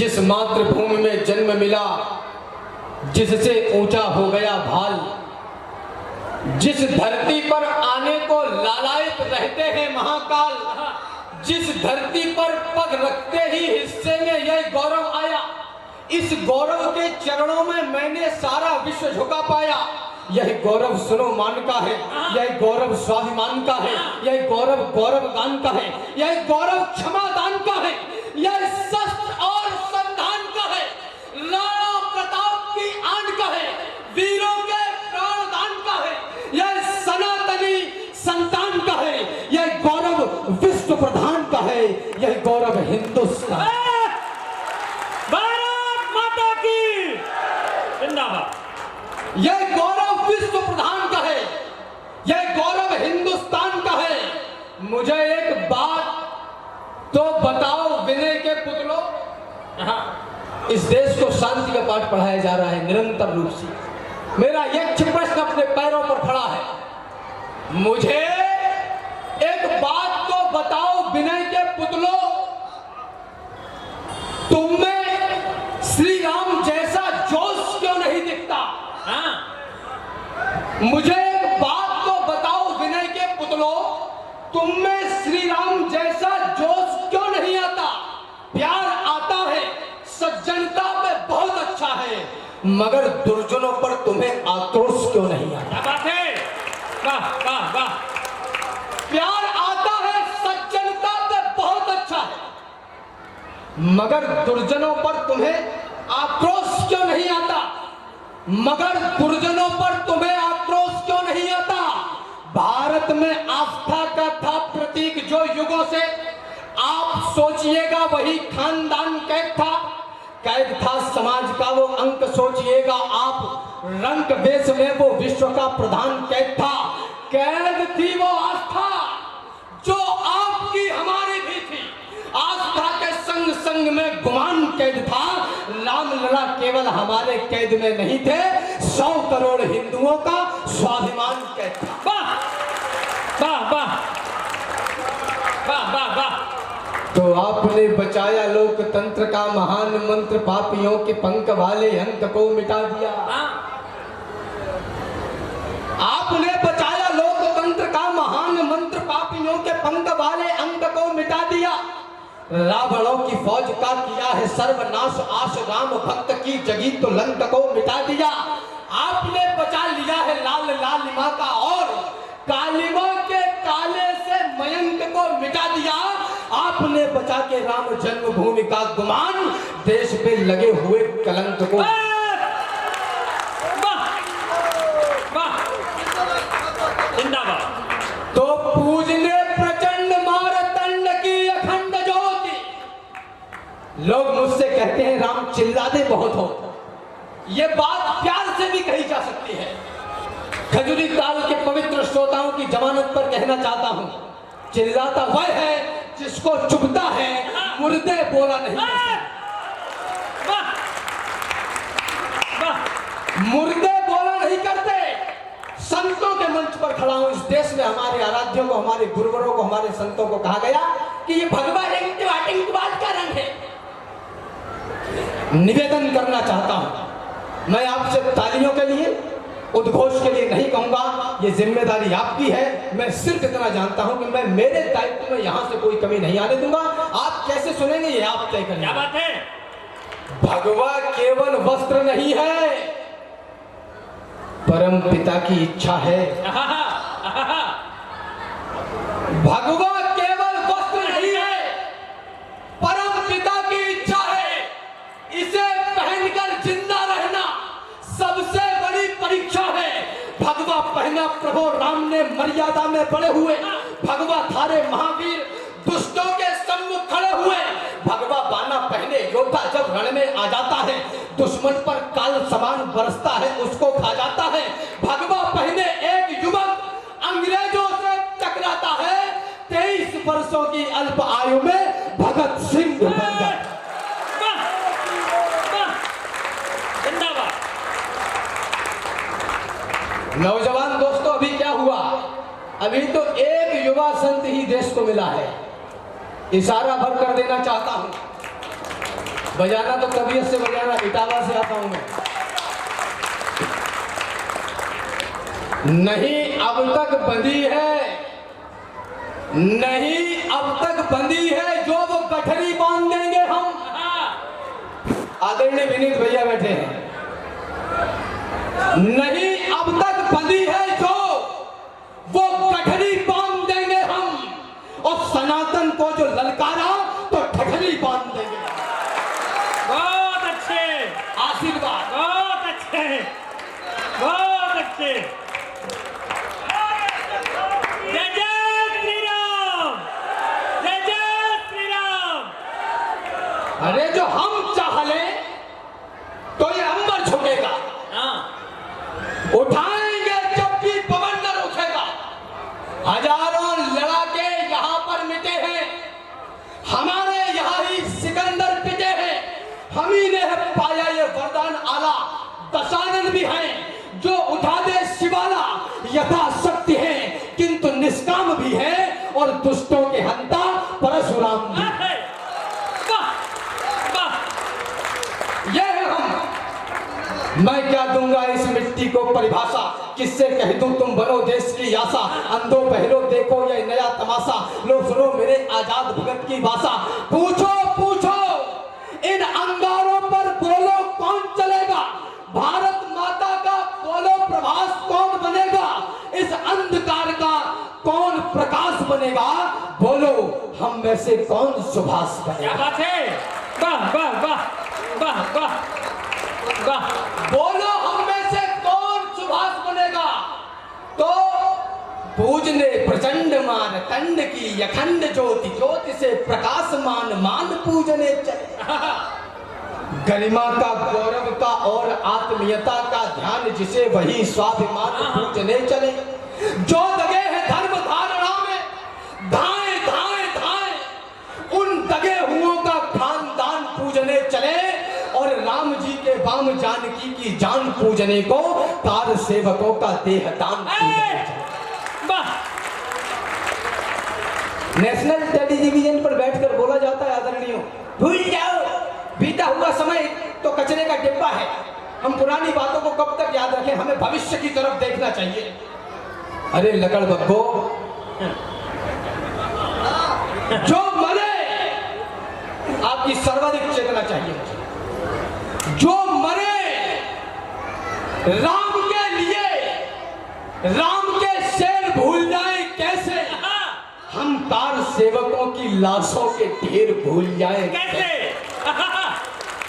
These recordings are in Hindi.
जिस मातृभूमि में जन्म मिला, जिससे ऊंचा हो गया भाल, जिस धरती पर आने को लालायित रहते हैं महाकाल, जिस धरती पर पग रखते ही हिस्से में यह गौरव आया, इस गौरव के चरणों में मैंने सारा विश्व झुका पाया। यह गौरव सुनो मान का है, यह गौरव स्वाभिमान का है, यह गौरव गौरव गान का है, यह गौरव क्षमा दान का है, यह शस्त्र और संधान का है, राणा प्रताप की आन का है, वीरों के प्राण दान का है, यह सनातनी संतान का है, यह गौरव विश्व प्रधान का है, यह गौरव हिंदुस्तान। भारत माता की जिंदाबाद। यह गौरव विश्व प्रधान का है, यह गौरव हिंदुस्तान का है। मुझे एक बात तो बताओ विनय के पुतलों, इस देश को शांति का पाठ पढ़ाया जा रहा है निरंतर रूप से। मेरा एक प्रश्न अपने पैरों पर खड़ा है। मुझे एक बात तो बताओ विनय के पुतलों, तुम में श्री राम जैसा जोश क्यों नहीं दिखता? मुझे एक बात तो बताओ विनय के पुतलों, तुम में श्री राम जैसा जोश क्यों नहीं आता? प्यार आता है, सज्जनता में बहुत अच्छा है, मगर दुर्जनों पर तुम्हें आक्रोश क्यों नहीं आता? बात है, वाह वाह वाह। प्यार आता है, सज्जनता में बहुत अच्छा है, मगर दुर्जनों पर तुम्हें आक्रोश क्यों नहीं आता? मगर दुर्जनों पर तुम्हें आक्रोश क्यों नहीं आता? भारत में आस्था का था प्रतीक जो युगों से, आप सोचिएगा वही खानदान कैद था, कैद था समाज का वो अंक, सोचिएगा आप रंग बेस में वो विश्व का प्रधान कैद था। कैद थी वो आस्था जो आपकी हमारी भी थी, आस्था के संग संग में गुमान कैद था। राम लला केवल हमारे कैद में नहीं थे, 100 करोड़ हिंदुओं का स्वाभिमान कैद था। वाह वाह वाह वाह वाह वाह। तो आपने बचाया लोकतंत्र का महान मंत्र, पापियों के पंख वाले अंक को मिटा दिया। आपने बचाया लोकतंत्र का महान मंत्र, पापियों के पंख वाले अंक को मिटा दिया। रावणों की फौज का किया है सर्वनाश, आश राम भक्त की जगी तो लंक को मिटा दिया। आपने बचा लिया है लाल लालिमा का और कालिमा के काले से मयंक को मिटा दिया। आपने बचा के राम जन्मभूमि का गुमान, देश पे लगे हुए कलंक को। जिंदाबाद। तो पूजने प्रचंड मारतंड की अखंड ज्योति। लोग मुझसे कहते हैं राम चिल्लाते बहुत हो, ये बात प्यार से भी कही जा सकती है। खजूरी ताल के पवित्र श्रोताओं की जमानत पर कहना चाहता हूं, चिल्लाता वह है जिसको चुभता है, मुर्दे बोला नहीं। मुर्दे बोला नहीं करते। संतों के मंच पर खड़ा हूं, इस देश में हमारे आराध्यों को, हमारे गुरुवरों को, हमारे संतों को कहा गया कि ये भगवा आतंकवाद का रंग है। निवेदन करना चाहता हूं, मैं आपसे तालियों के लिए, उद्घोष के लिए नहीं कहूंगा, ये जिम्मेदारी आपकी है। मैं सिर्फ इतना जानता हूं कि मैं मेरे दायित्व में यहां से कोई कमी नहीं आने दूंगा। आप कैसे सुनेंगे ये आप तय करेंगे। क्या बात है? भगवा केवल वस्त्र नहीं है, परम पिता की इच्छा है। भगवा केवल वस्त्र नहीं है, परम पिता की इच्छा है। इसे पहनकर जिंदा रहना सबसे बड़ी परीक्षा है। भगवा पहना प्रभु राम ने मर्यादा में पड़े हुए, भगवा धारे महावीर दुष्टों के सम्मुख खड़े हुए। भगवा बाना पहने योद्धा जब रण में आ जाता है, दुश्मन पर काल समान बरसता है, उसको खा जाता है। भगवा पहने एक युवक अंग्रेजों से टकराता है, 23 वर्षों की अल्प आयु में भगत सिंह बन जाता है। नौजवान दोस्तों, अभी क्या हुआ? अभी तो एक युवा संत ही देश को मिला है। इशारा भर कर देना चाहता हूं, बजाना तो तबीयत से बजाना, इटावा से आता हूं मैं। नहीं अब तक बंधी है, नहीं अब तक बंधी है, जो वो गठरी बांध देंगे हम। आदरणीय विनीत भैया बैठे हैं। नहीं अब तक बंधी है, जो वो गठरी बांध देंगे हम, और सनातन को जो ललकारा तो ठठरी बांध देंगे। बहुत अच्छे, आशीर्वाद। बहुत अच्छे, बहुत अच्छे। जय जय श्री राम, जय जय श्री राम। अरे जो हम चाह लें तो ये अंबर झुकेगा, उठाएंगे जबकि पवन न रुकेगा। हजारों लड़ाके यहाँ पर मिटे हैं, हमारे यहाँ ही सिकंदर पिटे हैं। हम ही ने पाया ये वरदान आला, दशानन भी हैं जो उठा दे शिवाला। यथाशक्ति है किंतु निष्काम भी है, और दुष्टों के हंता परशुराम भी। ये है हम। मैं क्या दूंगा इस मिट्टी को परिभाषा, किससे कह दूं तुम बनो देश की आशा। अंधो पहलो देखो ये नया तमाशा, लो सुनो मेरे आजाद भगत की भाषा। पूछो पूछो इन अंगारों पर बोलो कौन चलेगा, भारत माता का बोलो प्रभास कौन बनेगा, इस अंधकार का कौन प्रकाश बनेगा, बोलो हम में से कौन सुभाष बनेगा। क्या बात है, वाह वाह वाह वाह वाह वाह। बोलो हम में से कौन सुभाष बनेगा, तो पूजने प्रचंड मान कंड की अखंड ज्योति, ज्योति से प्रकाशमान मान पूजने चले। गरिमा का गौरव का और आत्मीयता का ध्यान जिसे वही स्वाभिमान पूजने चले। जो दगे हैं धर्म धारणा में धाए धाए धाए, उन दगे हुओं का खानदान पूजने चले। और राम जी के वाम जानकी की जान पूजने को कार सेवकों का देह दान पूजने चले। नेशनल टेलीविजन पर बैठकर बोला जाता है आदरणीयों, भूल जाओ बीता हुआ समय तो कचरे का डिब्बा है। हम पुरानी बातों को कब तक याद रखें, हमें भविष्य की तरफ देखना चाहिए। अरे लकड़ बग्गो, जो मरे आपकी सर्वाधिक चेतना चाहिए मुझे। जो मरे राम के लिए, राम के शेर भूल जाए कैसे, हम कार सेवकों की लाशों के ढेर भूल जाए कैसे।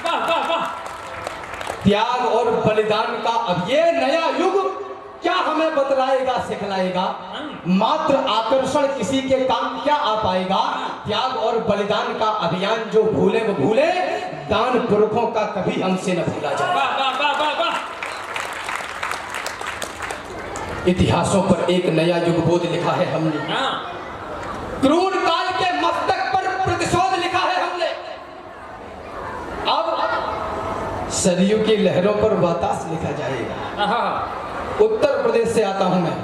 वाह वाह वाह। त्याग और बलिदान का अब ये नया युग क्या हमें बतलाएगा सिखलाएगा, मात्र आकर्षण किसी के काम क्या आ पाएगा। त्याग और बलिदान का अभियान जो भूले वो भूले, दान पुरखों का कभी हमसे न भूला जाए। वाह वाह वाह वाह वाह। इतिहासों पर एक नया युग बोध लिखा है हमने, क्रूर काल के मस्तक पर प्रतिशोध लिखा है हमने। अब सरयू की लहरों पर वातास लिखा जाएगा। उत्तर प्रदेश से आता हूं मैं,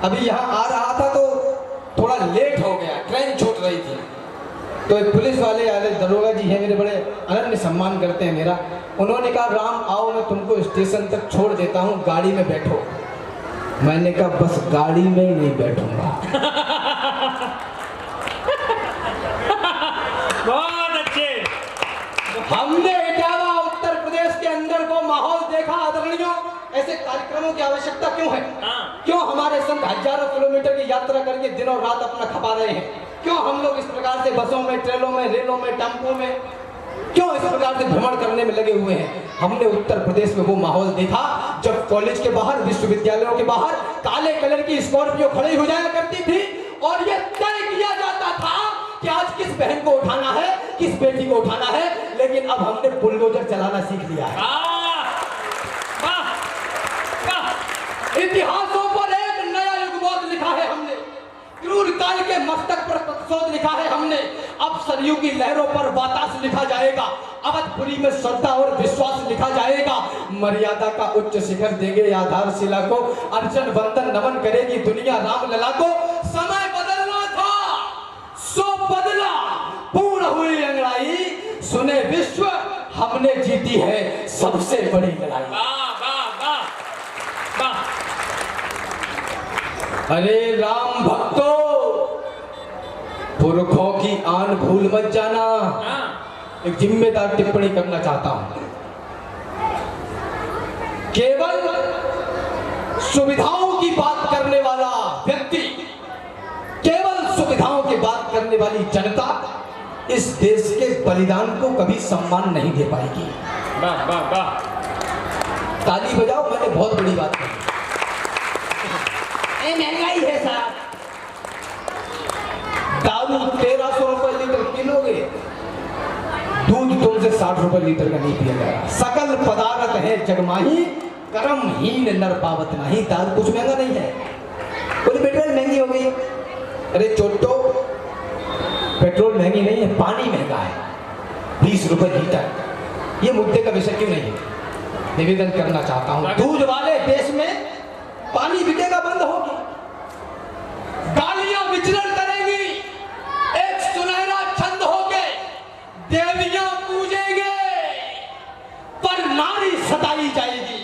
अभी यहाँ आ रहा था तो थोड़ा लेट हो गया, ट्रेन छूट रही थी। तो एक पुलिस वाले आए, दरोगा जी हैं मेरे, बड़े अनन्य सम्मान करते हैं मेरा। उन्होंने कहा राम आओ मैं तुमको स्टेशन तक छोड़ देता हूँ, गाड़ी में बैठो। मैंने कहा बस गाड़ी में ही नहीं बैठूंगा। बहुत अच्छे। हमने इटावा उत्तर प्रदेश के अंदर वो माहौल देखा आदरणीयों। ऐसे कार्यक्रमों की आवश्यकता क्यों है? क्यों हमारे संत हजारों किलोमीटर की यात्रा करके दिन और रात अपना खपा रहे हैं? क्यों हम लोग इस प्रकार से बसों में, ट्रेनों में, रेलों में, टेम्पो में क्यों इस प्रकार से भ्रमण करने में लगे हुए हैं? हमने उत्तर प्रदेश में वो माहौल देखा जब कॉलेज के बाहर, विश्वविद्यालयों के बाहर काले कलर की स्कॉर्पियो खड़ी हो जाया करती थी और ये तय किया जाता था कि आज किस बहन को उठाना है, किस बेटी को उठाना है। लेकिन अब हमने बुलडोजर चलाना सीख लिया है। इतिहासों पर एक नया युगबोध लिखा है हमने, क्रूर काल के मस्तक पर प्रतिशोध लिखा है हमने। अब सरयू की लहरों पर वातास लिखा जाएगा, अवधपुरी में श्रद्धा और विश्वास लिखा जाएगा। मर्यादा का उच्च शिखर देंगे आधारशिला को, अर्चन वंदन नमन करेगी दुनिया राम लला को। समय बदलना था सो बदला, पूर्ण हुई अंगड़ाई, सुने विश्व आपने जीती है सबसे बड़ी लड़ाई। वाह वाह वाह वाह। अरे राम भक्तों, पुरखों की आन भूल मत जाना। हाँ, एक जिम्मेदार टिप्पणी करना चाहता हूं। केवल सुविधाओं की बात करने वाला व्यक्ति, केवल सुविधाओं की बात करने वाली जनता इस देश के बलिदान को कभी सम्मान नहीं दे पाएगी। वाह वाह वाह। ताली बजाओ, मैंने बहुत बड़ी बात कही। महंगाई है साहब। दारू 1300 रुपए लीटर पीलोगे, दूध तुमसे 60 रुपए लीटर का नहीं पिया जाएगा। सकल पदार्थ है जगमाही, कर्म हीन नर पावत नहीं। दारू कुछ महंगा नहीं है। बोले पेट्रोल महंगी हो गई। अरे छोटो, पेट्रोल महंगी नहीं है, पानी महंगा है, 20 रुपए लीटर। ये मुद्दे का विषय क्यों नहीं है? निवेदन करना चाहता हूं, दूध वाले देश में पानी बिकेगा बंद होगी, गालियां विचरण करेंगी, एक सुनहरा छंद होके देवियां पूजेंगे, पर नारी सताई जाएगी।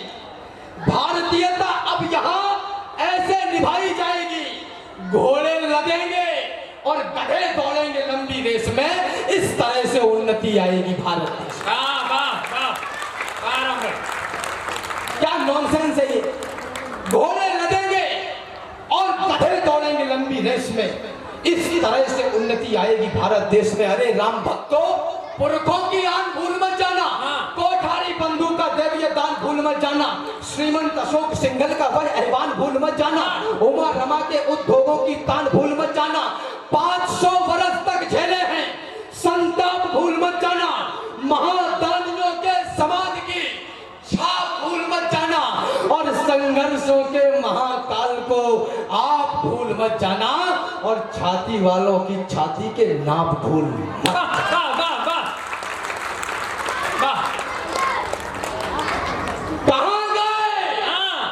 भारतीयता अब यहां ऐसे निभाई जाएगी, घोड़े लदेंगे और गधे दौड़ेंगे लंबी रेस में। इस तरह से उन्नति आएगी भारत देश। वाह वाह वाह। क्या नॉनसेंस है ये? घोड़े लदेंगे और गधे दौड़ेंगे लंबी रेस में। इस तरह से उन्नति आएगी भारत देश में। अरे राम भक्तों, पुरखों की आन भूल मत जाना, कोठारी बंधु का दैवीय दान भूल मत जाना, श्रीमंत अशोक सिंघल का वह ऐवान भूल मत जाना, उमा रमा के उद्योगों की तान भूल मत जाना, 500 वर्ष तक झेले हैं संताप भूल मत जाना, महादानियों के समाज की छाप भूल मत जाना, और संघर्षों के महाकाल को आप भूल मत जाना, और छाती वालों की छाती के नाप भूल मत। वाह वाह वाह वाह वाह। कहां गए? हाँ,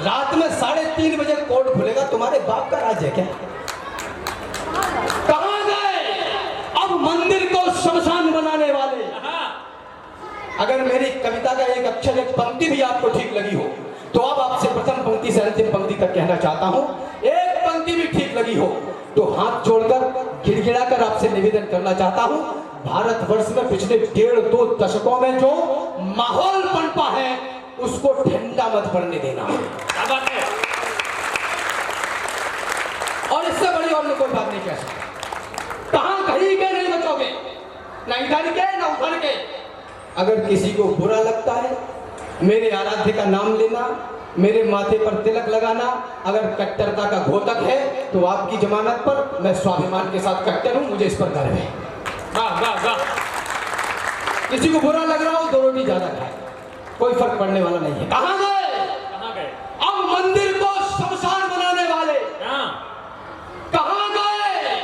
रात में 3:30 बजे कोर्ट खुलेगा, तुम्हारे बाप का राज है क्या? कहां गए अब मंदिर को शमशान बनाने वाले? हाँ। अगर मेरी कविता का एक अक्षर, एक पंक्ति भी आपको ठीक लगी हो, तो अब आपसे प्रथम पंक्ति से अंतिम पंक्ति तक कहना चाहता हूं, एक पंक्ति भी ठीक लगी हो तो हाथ जोड़कर गिड़गिड़ाकर आपसे निवेदन करना चाहता हूं, भारतवर्ष में पिछले 1.5-2 दशकों में जो माहौल पनपा है उसको ठंडा मत पड़ने देना। क्या बात है। और इससे बड़ी और मैं कोई बात नहीं कह सकता। कहां कहीं के नहीं बचोगे, ना इधर के ना उधर के। अगर किसी को बुरा लगता है, मेरे आराध्य का नाम लेना, मेरे माथे पर तिलक लगाना अगर कट्टरता का घोतक है, तो आपकी जमानत पर मैं स्वाभिमान के साथ कट्टर हूं, मुझे इस पर गर्व है। वाह वाह वाह। किसी को बुरा लग रहा हो 2 रोटी ज्यादा खाए, कोई फर्क पड़ने वाला नहीं है। कहां गए कहाँ गए? अब मंदिर को शमशान बनाने वाले? हाँ, कहां गए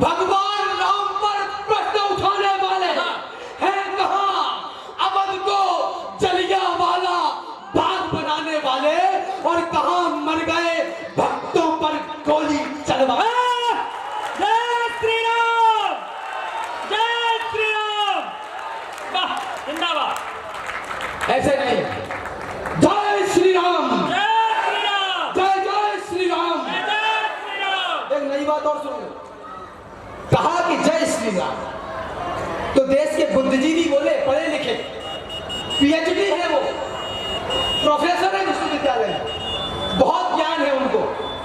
भगवान राम पर प्रश्न उठाने वाले? हैं कहां अवध को जलियांवाला बाग बनाने वाले? और कहां मर गए भक्तों पर गोली चलवाए? जय श्री राम, जय श्री राम। वाह, जिंदाबाद। ऐसे नहीं, जय श्री राम, जय श्री राम, जय जय श्री राम। जय श्री राम। एक नई बात और सुनो, कहा कि जय श्री राम, तो देश के बुद्धिजीवी भी बोले, पढ़े लिखे, पीएचडी है वो, प्रोफेसर है विश्वविद्यालय में, बहुत ज्ञान है उनको,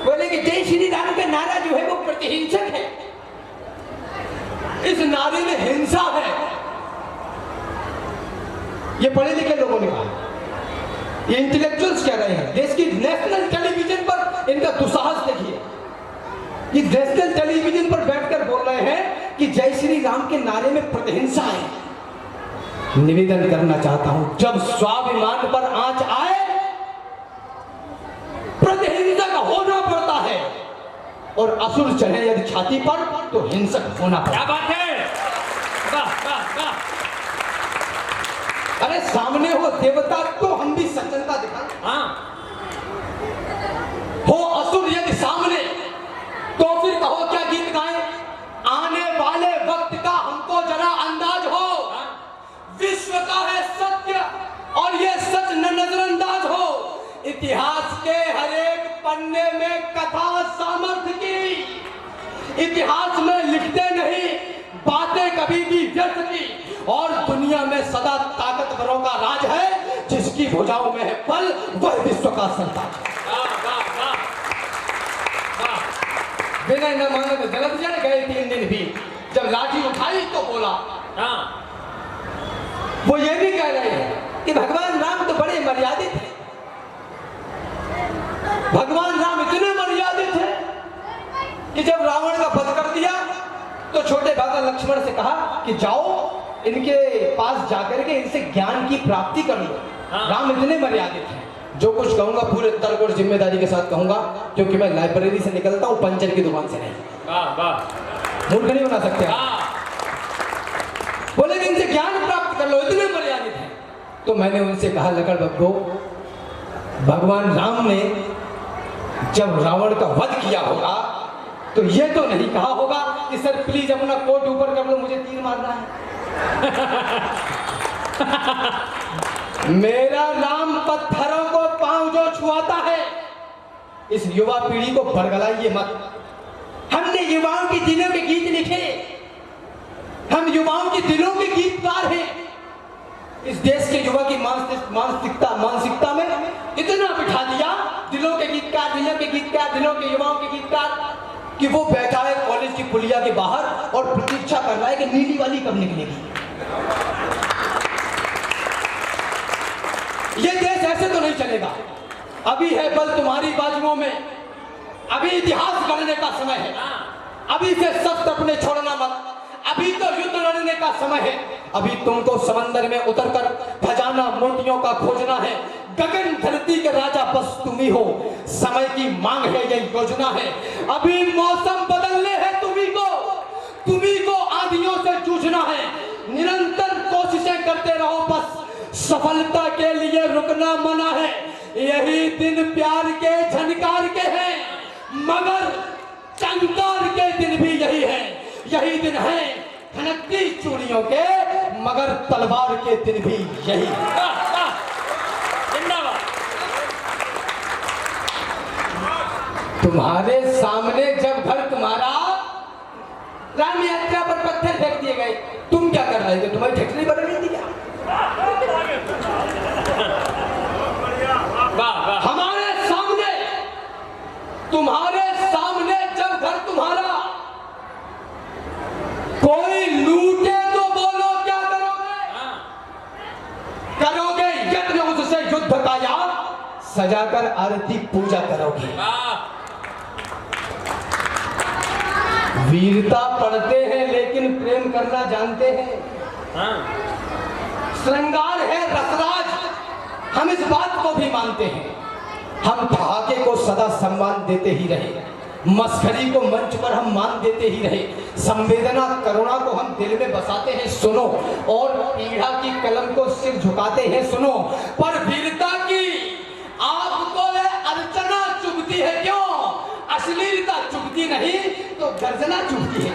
बोले कि जय श्री राम का नारा जो है वो प्रतिहिंसक है, इस नारे में हिंसा है। ये पढ़े लिखे लोगों ने कहा, ये इंटेलेक्चुअल्स कह रहे हैं। देश की नेशनल टेलीविजन पर इनका दुस्साहस देखिए, ये नेशनल टेलीविजन पर बैठकर बोल रहे हैं कि जय श्री राम के नारे में प्रतिहिंसा है। निवेदन करना चाहता हूं, जब स्वाभिमान पर आंच आए प्रतिहिंसक होना पड़ता है, और असुर चढ़े यदि छाती पर तो हिंसक होना पड़ता क्या बात है। वाह वाह वाह। अरे सामने हो देवता तो हम भी सज्जनता दिखाएं, हाँ, हो असुर यदि सामने तो फिर कहो क्या गीत गाएं? आने वाले वक्त का हमको जरा अंदाज हो, विश्व का इतिहास के हर एक पन्ने में कथा सामर्थ्य की, इतिहास में लिखते नहीं बातें कभी भी व्यर्थ की, और दुनिया में सदा ताकतवरों का राज है, जिसकी भुजाओं में है बल वह विश्व का संतान। बिना न माने तो जलद जल गए 3 दिन भी, जब लाठी उठाई तो बोला। वो ये भी कह रहे हैं कि भगवान राम तो बड़े मर्यादित हैं, भगवान राम इतने मर्यादित हैं कि जब रावण का वध कर दिया तो छोटे भागा लक्ष्मण से कहा कि जाओ इनके पास जाकर के इनसे ज्ञान की प्राप्ति कर लो। राम इतने मर्यादित हैं, जो कुछ कहूंगा पूरे तर्क और जिम्मेदारी के साथ कहूंगा, क्योंकि मैं लाइब्रेरी से निकलता हूं, पंचर की दुकान से नहीं। मूर्ख नहीं बना सकते। बोले कि इनसे ज्ञान प्राप्त कर लो, इतने मर्यादित हैं। तो मैंने उनसे कहा लकड़ बग्गो, भगवान राम ने जब रावण का वध किया होगा तो ये तो नहीं कहा होगा कि सर प्लीज अपना कोट ऊपर कर लो, मुझे तीर मारना है। मेरा राम पत्थरों को पांव जो छुआता है, इस युवा पीढ़ी को बरगलाइए मत। हमने युवाओं के दिलों के गीत लिखे, हम युवाओं के दिलों के गीतकार हैं। इस देश के युवा की मानसिकता में इतना बिठा दिया, दिलों के गीतकार, दिलों के गीतकार, दिलों के युवाओं के गीतकार, कि वो बैठा है कॉलेज की पुलिया के बाहर और प्रतीक्षा कर रहा है कि नीली वाली कब निकलेगी। ये देश ऐसे तो नहीं चलेगा। अभी है बल तुम्हारी बाजुओं में, अभी इतिहास गढ़ने का समय है, अभी से शस्त्र अपने छोड़ना मत, अभी तो युद्ध लड़ने का समय है। अभी तुमको समंदर में उतरकर खजाना मोतियों का खोजना है। गगन धरती के राजा बस तुम ही हो, समय की मांग है, यही योजना है। अभी मौसम बदलने हैं तुम्ही को आंधियों से जूझना है। निरंतर कोशिशें करते रहो, बस सफलता के लिए रुकना मना है। यही दिन प्यार के झनकार के हैं, मगर चंकार के दिन भी यही है। यही दिन है खनकती चूड़ियों के, मगर तलवार के दिन भी यही है। तुम्हारे सामने जब घर तुम्हारा राम यात्रा पर पत्थर फेंक दिए गए, तुम क्या कर रहे थे? तुम्हारी ठेकरी बन रही थी क्या? हमारे सामने, तुम्हारे सामने जब घर तुम्हारा कोई लूटे तो बोलो क्या करोगे? करोगे यज्ञ उससे युद्ध का, या सजाकर आरती पूजा करोगे? वीरता पढ़ते हैं लेकिन प्रेम करना जानते हैं। श्रृंगार है रसराज, हम इस बात को भी मानते हैं। हम ठहाके को सदा सम्मान देते ही रहे, मस्खरी को मंच पर हम मान देते ही रहे, संवेदना करुणा को हम दिल में बसाते हैं सुनो, और पीड़ा की कलम को सिर झुकाते हैं सुनो। पर वीरता की आपको अर्चना चुभती है क्यों? अश्लीलता चुभती नहीं तो गर्जना चुभती है।